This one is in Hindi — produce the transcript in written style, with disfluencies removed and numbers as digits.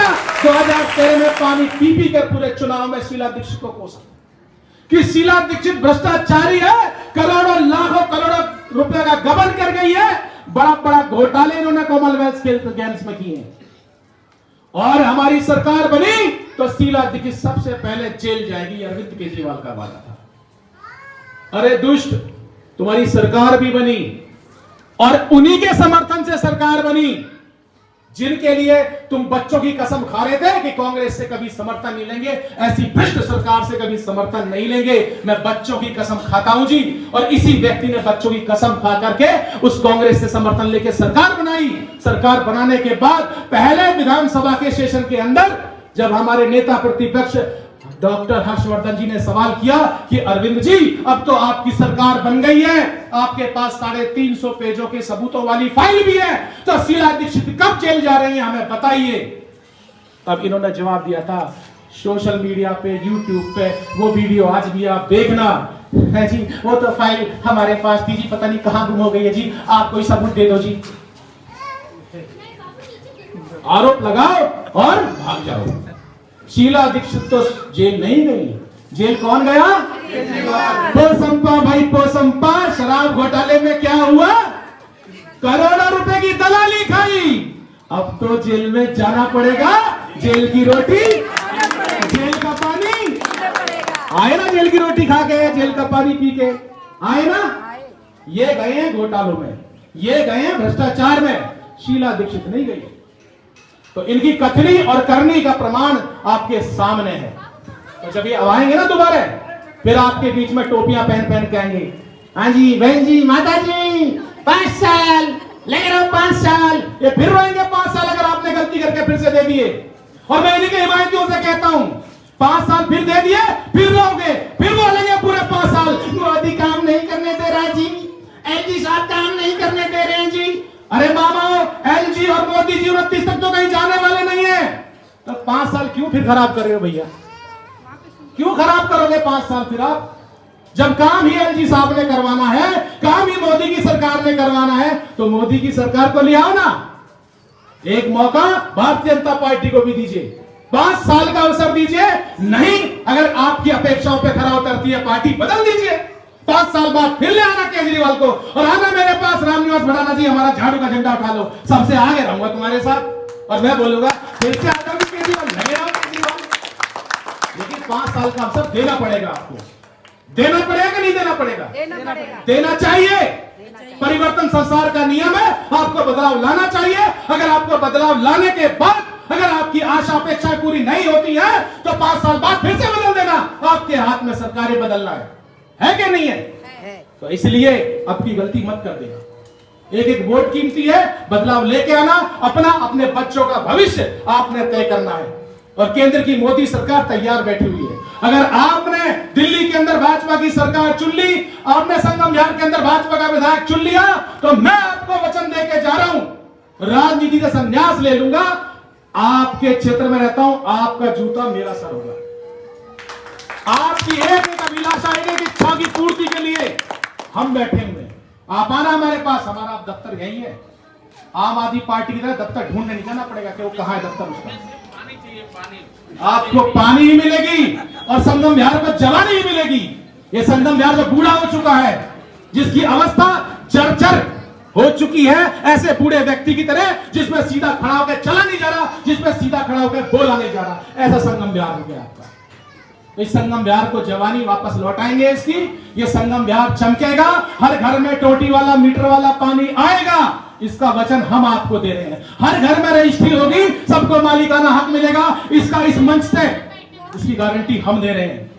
ना 2013 में पानी पी पी कर पूरे चुनाव में शीला दीक्षित को कोसा कि शीला दीक्षित भ्रष्टाचारी है, करोड़ों लाखों करोड़ों रुपए का गबन कर गई है, बड़ा बड़ा घोटाले इन्होंने कॉमनवेल्थ गेम्स में किए हैं। और हमारी सरकार बनी तो शीला दीक्षित सबसे पहले जेल जाएगी, अरविंद केजरीवाल का वादा था। अरे दुष्ट, तुम्हारी सरकार भी बनी और उन्हीं के समर्थन से सरकार बनी जिनके लिए तुम बच्चों की कसम खा रहे थे कि कांग्रेस से कभी समर्थन नहीं लेंगे, ऐसी भ्रष्ट सरकार से कभी समर्थन नहीं लेंगे। मैं बच्चों की कसम खाता हूं जी, और इसी व्यक्ति ने बच्चों की कसम खा करके उस कांग्रेस से समर्थन लेके सरकार बनाई। सरकार बनाने के बाद पहले विधानसभा के सेशन के अंदर जब हमारे नेता प्रतिपक्ष डॉक्टर हर्षवर्धन जी ने सवाल किया कि अरविंद जी अब तो आपकी सरकार बन गई है, आपके पास 350 पेजों के सबूतों वाली फाइल भी है, तो शीला दीक्षित कब जेल जा रही है हमें बताइए। तब इन्होंने जवाब दिया था सोशल मीडिया पे, यूट्यूब पे वो वीडियो आज भी आप देखना है जी, वो तो फाइल हमारे पास थी जी, पता नहीं कहां गुम हो गई है जी, आप कोई सबूत दे दो जी। आरोप लगाओ और भाग जाओ। शीला दीक्षित तो जेल नहीं गई, जेल कौन गया? पोसंपा भाई पोसंपा। शराब घोटाले में क्या हुआ? करोड़ों रुपए की दलाली खाई। अब तो जेल में जाना पड़ेगा, जेल की रोटी जेल का पानी आए ना, जेल की रोटी खा के जेल का पानी पी के आए ना। ये गए हैं घोटालों में, ये गए हैं भ्रष्टाचार में, शीला दीक्षित नहीं गई। तो इनकी कथनी और करनी का प्रमाण आपके सामने है। तो जब ये आएंगे ना दोबारा, फिर आपके बीच में टोपियां पहन पहन के आएंगे, हाँ जी बहन जी माता जी 5 साल ले रहा हूं, 5 साल, ये फिर रोएंगे 5 साल अगर आपने गलती करके फिर से दे दिए। और मैं इन्हीं के हिमायतियों से कहता हूं 5 साल फिर दे दिए, फिर रोगे, फिर बोलेंगे पूरे 5 साल मोदी काम नहीं करने दे रहा जी, एलजी साहब काम नहीं करने दे रहे हैं जी। अरे मामा, एलजी और मोदी जी 29 तक तो कहीं जाने वाले नहीं है, तो 5 साल क्यों फिर खराब कर रहे हो भैया? क्यों खराब करोगे 5 साल फिर आप? जब काम ही एलजी साहब ने करवाना है, काम ही मोदी की सरकार ने करवाना है, तो मोदी की सरकार को ले आओ ना। एक मौका भारतीय जनता पार्टी को भी दीजिए, 5 साल का अवसर दीजिए। नहीं, अगर आपकी अपेक्षाओं पे खरा उतरती है पार्टी बदल दीजिए। 5 साल बाद फिर ले आना केजरीवाल को और आना मेरे पास, रामनिवास भड़ाना जी हमारा झाड़ू का झंडा उठा लो, सबसे आगे रहूंगा तुम्हारे साथ और मैं बोलूंगा फिर से आता भी केजरीवाल, लगे रहो केजरीवाल। लेकिन 5 साल का अवसर देना पड़ेगा आपको, देना पड़ेगा कि नहीं देना पड़ेगा? देना चाहिए। परिवर्तन संसार का नियम है, आपको बदलाव लाना चाहिए। अगर आपको बदलाव लाने के बाद अगर आपकी आशा अपेक्षाएं पूरी नहीं होती है तो 5 साल बाद फिर से बदल देना। आपके हाथ में सरकारें बदलना है कि नहीं है? तो इसलिए अब की गलती मत कर देना। एक एक वोट कीमती है, बदलाव लेके आना, अपना अपने बच्चों का भविष्य आपने तय करना है। और केंद्र की मोदी सरकार तैयार बैठी हुई है। अगर आपने दिल्ली के अंदर भाजपा की सरकार चुन ली, आपने संगम बिहार के अंदर भाजपा का विधायक चुन लिया, तो मैं आपको वचन देके जा रहा हूं, राजनीति का संन्यास ले लूंगा। आपके क्षेत्र में रहता हूं, आपका जूता मेरा सर होगा। आपकी एक एक अभिलाषा, एक एक इच्छा की पूर्ति के लिए हम बैठे हुए। आप आना हमारे पास, हमारा आप दफ्तर यही है। आम आदमी पार्टी की तरह दफ्तर ढूंढने नहीं जाना पड़ेगा कि वो कहां है दफ्तर उसका। आपको पानी ही मिलेगी और संगम बिहार को जवानी ही मिलेगी। ये संगम बिहार जो बूढ़ा हो चुका है, जिसकी अवस्था जर्जर हो चुकी है, ऐसे बूढ़े व्यक्ति की तरह जिसमें सीधा खड़ा होकर चला नहीं जा रहा, जिसमें सीधा खड़ा होकर बोला नहीं जा रहा, ऐसा संगम बिहार हो गया आपका। इस संगम बिहार को जवानी वापस लौटाएंगे इसकी। ये संगम बिहार चमकेगा, हर घर में टोटी वाला मीटर वाला पानी आएगा, इसका वचन हम आपको दे रहे हैं। हर घर में रजिस्ट्री होगी, सबको मालिकाना हक मिलेगा, इसका इस मंच से इसकी गारंटी हम दे रहे हैं।